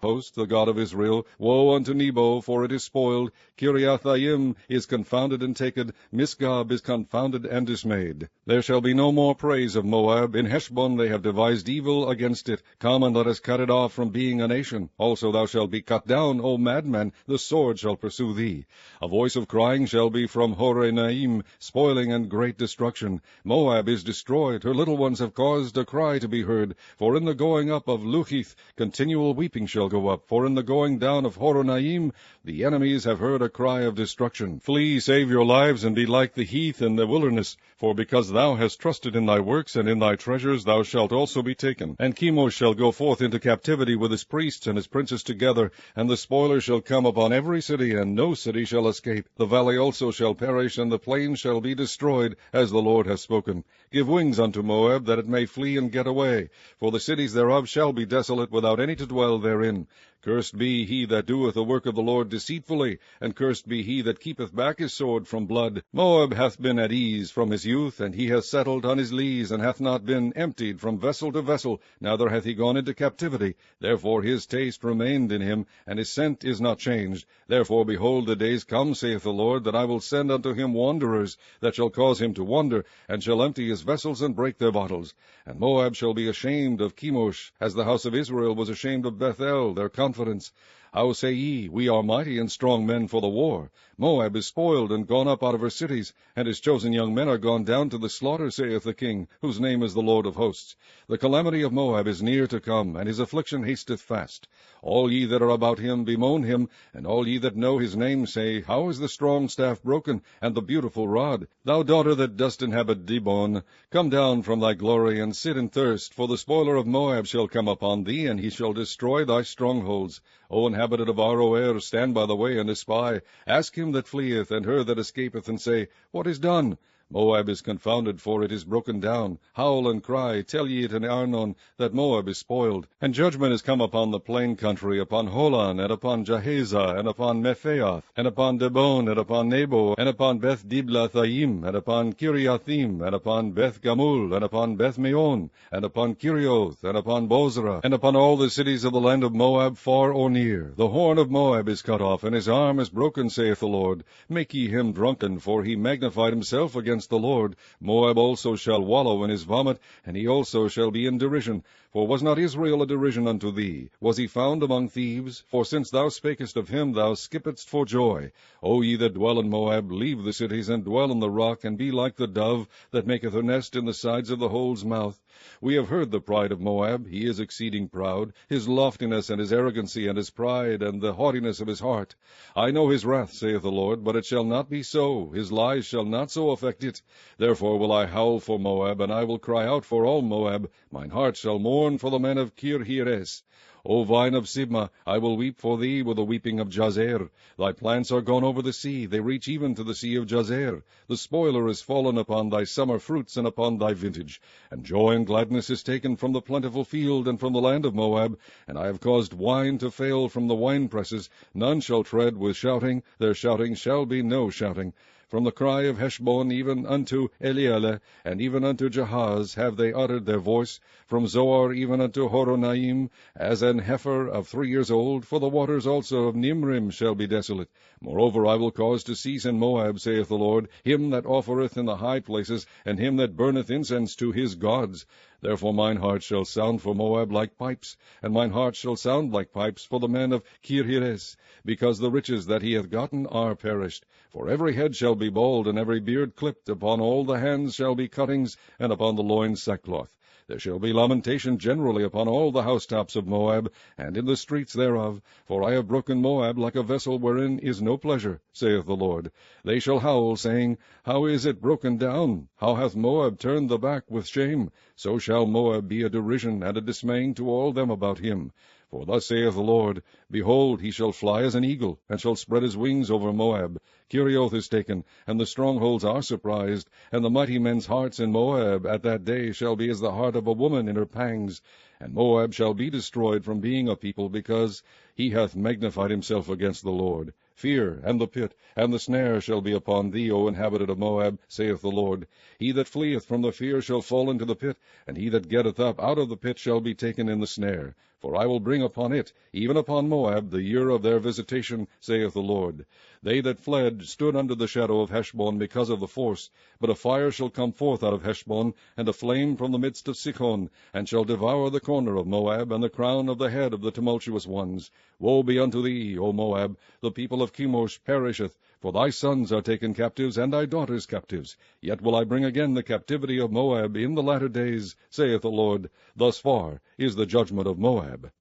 host, the God of Israel. Woe unto Nebo, for it is spoiled. Kiriathaim is confounded and taken. Misgab is confounded and dismayed. There shall be no more praise of Moab. In Heshbon they have devised evil against it. Come and let us cut it off from being a nation. Also thou shalt be cut down, O madman. The sword shall pursue thee. A voice of crying shall be from Horonaim, spoiling and great destruction. Moab is destroyed. Her little ones have caused a cry to be heard. For in the going up of Luhith continual weeping shall go up. For in the going down of Horonaim the enemies have heard a cry of destruction. Flee, save your lives, and be like the heath in the wilderness. For because thou hast trusted in thy works and in thy treasures, thou shalt also be taken. And Chemosh shall go forth into captivity with his priests and his princes together, and the spoiler shall come upon every city, and no city shall escape. The valley also shall perish, and the plain shall be destroyed, as the Lord hath spoken. Give wings unto Moab, that it may flee and get away. For the cities thereof shall be desolate, without any to dwell therein. Cursed be he that doeth the work of the Lord deceitfully, and cursed be he that keepeth back his sword from blood. Moab hath been at ease from his youth, and he hath settled on his lees, and hath not been emptied from vessel to vessel, neither hath he gone into captivity. Therefore his taste remained in him, and his scent is not changed. Therefore, behold, the days come, saith the Lord, that I will send unto him wanderers, that shall cause him to wander, and shall empty his vessels and break their bottles. And Moab shall be ashamed of Chemosh, as the house of Israel was ashamed of Bethel, their confidence. How say ye, we are mighty and strong men for the war? Moab is spoiled and gone up out of her cities, and his chosen young men are gone down to the slaughter, saith the King, whose name is the Lord of hosts. The calamity of Moab is near to come, and his affliction hasteth fast. All ye that are about him bemoan him, and all ye that know his name say, How is the strong staff broken, and the beautiful rod? Thou daughter that dost inhabit Dibon, come down from thy glory, and sit in thirst, for the spoiler of Moab shall come upon thee, and he shall destroy thy strongholds. O inhabitant of Aroer, stand by the way and espy. Ask him that fleeth, and her that escapeth, and say, What is done? Moab is confounded, for it is broken down. Howl and cry, tell ye it in Arnon, that Moab is spoiled. And judgment is come upon the plain country, upon Holon, and upon Jahazah, and upon Mephaath, and upon Dibon, and upon Nebo, and upon Beth Diblathaim, and upon Kiriathim, and upon Beth Gamul, and upon Beth Meon, and upon Kirioth, and upon Bozrah, and upon all the cities of the land of Moab, far or near. The horn of Moab is cut off, and his arm is broken, saith the Lord. Make ye him drunken, for he magnified himself against the Lord. Moab also shall wallow in his vomit, and he also shall be in derision. For was not Israel a derision unto thee? Was he found among thieves? For since thou spakest of him, thou skippedst for joy. O ye that dwell in Moab, leave the cities, and dwell in the rock, and be like the dove that maketh her nest in the sides of the hole's mouth. We have heard the pride of Moab. He is exceeding proud, his loftiness and his arrogancy, and his pride, and the haughtiness of his heart. I know his wrath, saith the Lord, but it shall not be so. His lies shall not so affect it. Therefore will I howl for Moab, and I will cry out for all Moab. Mine heart shall mourn for the men of Kirheres. O vine of Sibmah, I will weep for thee with the weeping of Jazer. Thy plants are gone over the sea, they reach even to the sea of Jazer. The spoiler is fallen upon thy summer fruits and upon thy vintage. And joy and gladness is taken from the plentiful field and from the land of Moab. And I have caused wine to fail from the winepresses. None shall tread with shouting, their shouting shall be no shouting. From the cry of Heshbon even unto Elealeh, and even unto Jahaz, have they uttered their voice. From Zoar even unto Horonaim, as an heifer of 3 years old. For the waters also of Nimrim shall be desolate. Moreover, I will cause to cease in Moab, saith the Lord, him that offereth in the high places, and him that burneth incense to his gods. Therefore mine heart shall sound for Moab like pipes, and mine heart shall sound like pipes for the men of Kirheres, because the riches that he hath gotten are perished. For every head shall be bald, and every beard clipped. Upon all the hands shall be cuttings, and upon the loins sackcloth. There shall be lamentation generally upon all the housetops of Moab, and in the streets thereof. For I have broken Moab like a vessel wherein is no pleasure, saith the Lord. They shall howl, saying, How is it broken down? How hath Moab turned the back with shame? So shall Moab be a derision and a dismaying to all them about him. For thus saith the Lord, Behold, he shall fly as an eagle, and shall spread his wings over Moab. Kirioth is taken, and the strongholds are surprised, and the mighty men's hearts in Moab at that day shall be as the heart of a woman in her pangs. And Moab shall be destroyed from being a people, because he hath magnified himself against the Lord. Fear, and the pit, and the snare shall be upon thee, O inhabitant of Moab, saith the Lord. He that fleeth from the fear shall fall into the pit, and he that getteth up out of the pit shall be taken in the snare. For I will bring upon it, even upon Moab, the year of their visitation, saith the Lord. They that fled stood under the shadow of Heshbon because of the force. But a fire shall come forth out of Heshbon, and a flame from the midst of Sichon, and shall devour the corner of Moab, and the crown of the head of the tumultuous ones. Woe be unto thee, O Moab! The people of Chemosh perisheth, for thy sons are taken captives, and thy daughters captives. Yet will I bring again the captivity of Moab in the latter days, saith the Lord. Thus far is the judgment of Moab.